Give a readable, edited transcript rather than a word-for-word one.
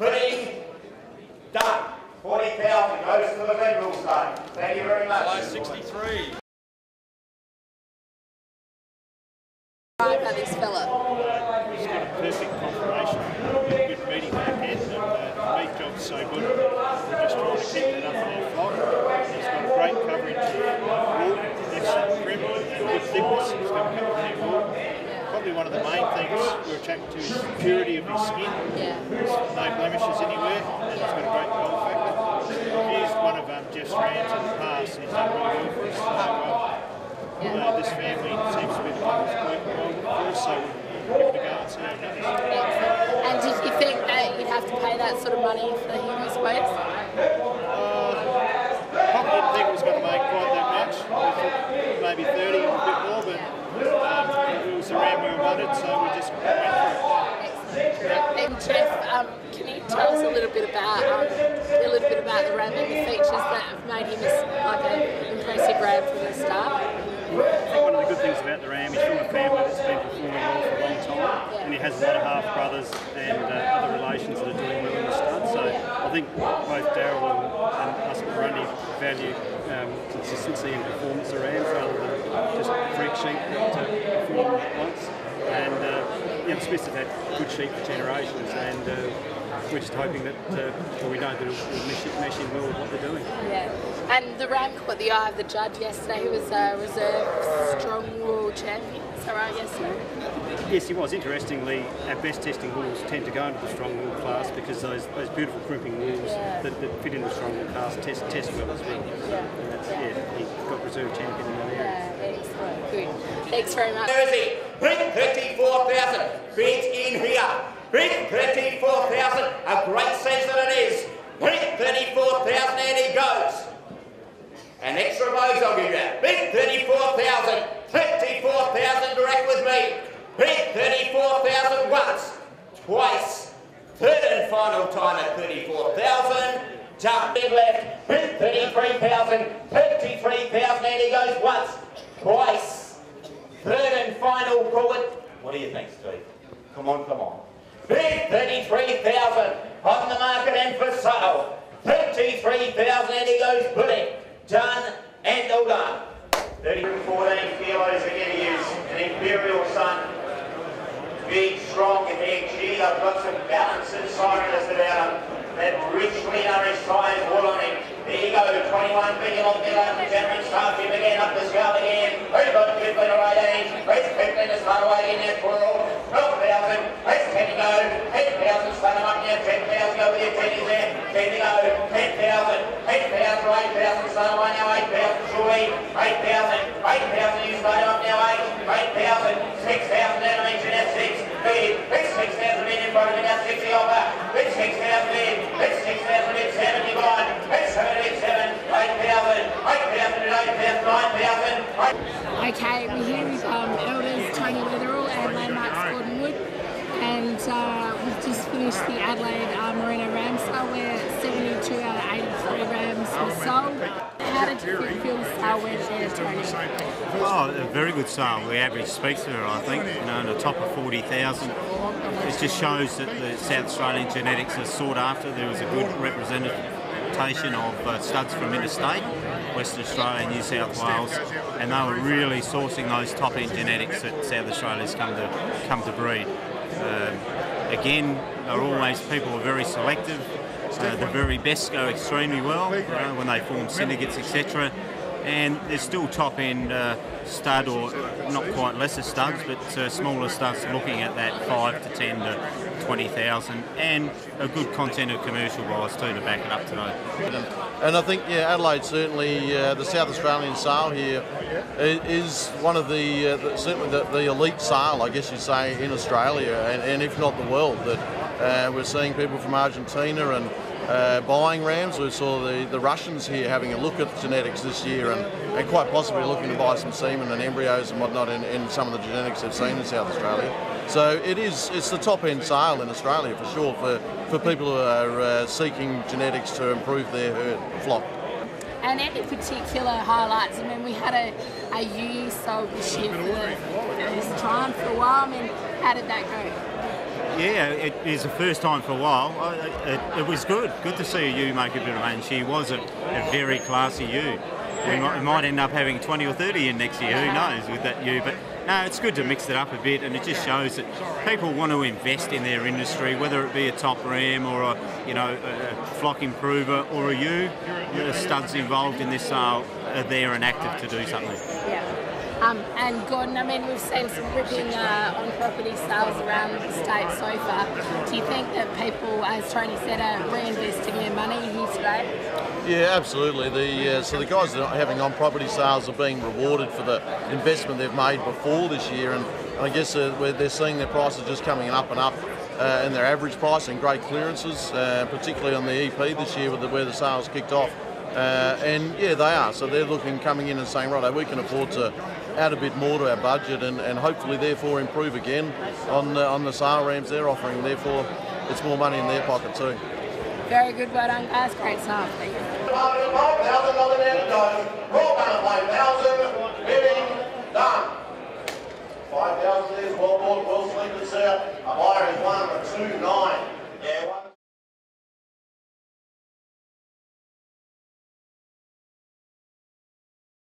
Pudding, done. 40,000 goes to the Vendrell side. Thank you very much. 63. About this fella. He's got a perfect confirmation, a good meeting back end, and the meat job's so good. We're just trying to keep that up in our flock. He's got great coverage of wool, excellent trim, and good thickness. He's got plenty of wool. Probably one of the main things we're attracted to is the purity of his skin. There's no blemishes anywhere, and he's got a great cold factor. I've used one of Jeff's rams in the past, and he's done really well for us. This family seems to be the one that's working well for us, so we're going to go and see how it goes. And did you think that you'd have to pay that sort of money for him, I suppose? Probably didn't think it was going to make quite that much. We thought maybe 30 or a bit more, but it was the ram we wanted, so we just went for it. Excellent. And Jeff, can you tell us a little bit about the ram and the features that have made him like an impressive ram from the start? I think one of the good things about the ram, he's from a family that's been performing well for a long time, and he has a lot of half brothers and other relations that are doing well in the stud. So I think both Daryl and us at Grundy value consistency and performance of rams rather than just freak sheep to perform once. And the Smiths have had good sheep for generations, and we're just hoping that, we know that it'll mesh in well with what they're doing. Yeah, and the ram caught the eye of the judge yesterday. He was a reserve strong wool champion. Is that right, yesterday? Yes, he was. Interestingly, our best testing wools tend to go into the strong wool class because those beautiful crimping wools that fit in the strong wool class test well as well. He got reserve champion in that area. Excellent. Good. Thanks very much. Jersey, bring 34,000. Bids in here. Bid 34,000. A great season it is. Bid 34,000 and he goes. An extra Bose I'll give you. Bid 34,000. 34,000 direct with me. Bid 34,000 once, twice. Third and final time at 34,000. Jump in left. Bid 33,000. 33,000 and he goes once, twice. Third and final, call it. What do you think, Steve? Come on, come on. Bid 33,000 on the market and for sale. 33,000 and he goes pudding. Done and all done. 14 kilos again he is an Imperial Sun. Big, strong head. Gee, I've got some balance and softness about him. That richly nourished size wool on him. There you go, 21 billion on the line. Generous start him again, up the scale again. We've got 15 away. Race 15 to start away in there, 12,000. Race 10 to go. 10,000, start him up now. 10,000, go with your 10 is there. 10 to go. 10,000. 10,000 or 8,000, start away now. 8,000, surely. 8,000. 8,000, you start him up now. 8,000. 6,000 down to mention that 6. Bid. It's 6,000 in front of me now. 60 over. It's 6,000 in. It's 6,000 in 70 gone. It's 77. 8,000. 8,000 and 8,000. 9,000. Okay, we're here with elders Tony Weatherall and Landmarks Gordon Wood, and we've just finished the Adelaide Merino ram sale where 72 out of 83 rams were sold. How did you feel the sale went there, Tony? Oh, a very good sale. The average speaks to her, I think. On the top of 40,000. It just shows that the South Australian genetics are sought after. There was a good representation of studs from interstate, Western Australia, New South Wales, and they were really sourcing those top-end genetics that South Australia's come to breed. Again, people are very selective. The very best go extremely well when they form syndicates, etc. And there's still top-end stud, or not quite lesser studs, but smaller studs looking at that 5 to 10 to 20,000, and a good content of commercial buys too to back it up today. And I think, Adelaide certainly, the South Australian sale here is one of certainly the elite sale, I guess you'd say, in Australia, and if not the world. That we're seeing people from Argentina and buying rams. We saw the Russians here having a look at genetics this year and quite possibly looking to buy some semen and embryos and whatnot in some of the genetics they've seen in South Australia. So it's the top end sale in Australia for sure for people who are seeking genetics to improve their herd flock. And any particular highlights? I mean, we had a ewe sold this year for this triumph for a while. I mean, how did that go? Yeah, it is the first time for a while. It was good to see a ewe make a bit of money. She was a very classy ewe. We might end up having 20 or 30 in next year, who knows, with that ewe. But no, it's good to mix it up a bit, and it just shows that people want to invest in their industry, whether it be a top ram or a flock improver or a ewe. The studs involved in this sale are there and active to do something. Yeah. And Gordon, I mean, we've seen some ripping on-property sales around the state so far. Do you think that people, as Tony said, are reinvesting their money here today? Yeah, absolutely. So the guys that are having on-property sales are being rewarded for the investment they've made before this year, and I guess they're seeing their prices just coming up and up, and their average price and great clearances, particularly on the EP this year where the sales kicked off. And yeah, they are. So they're coming in and saying, right, we can afford to add a bit more to our budget and hopefully therefore improve again on the sale rams they're offering. Therefore, it's more money in their pocket too. Very good, well done, guys. Great sale. Thank you. 5,000 on the net goes. Well done, 5,000. Bidding done. 5,000 is well bought, well selected, sir. A buyer is 1 for 2.9. Yeah.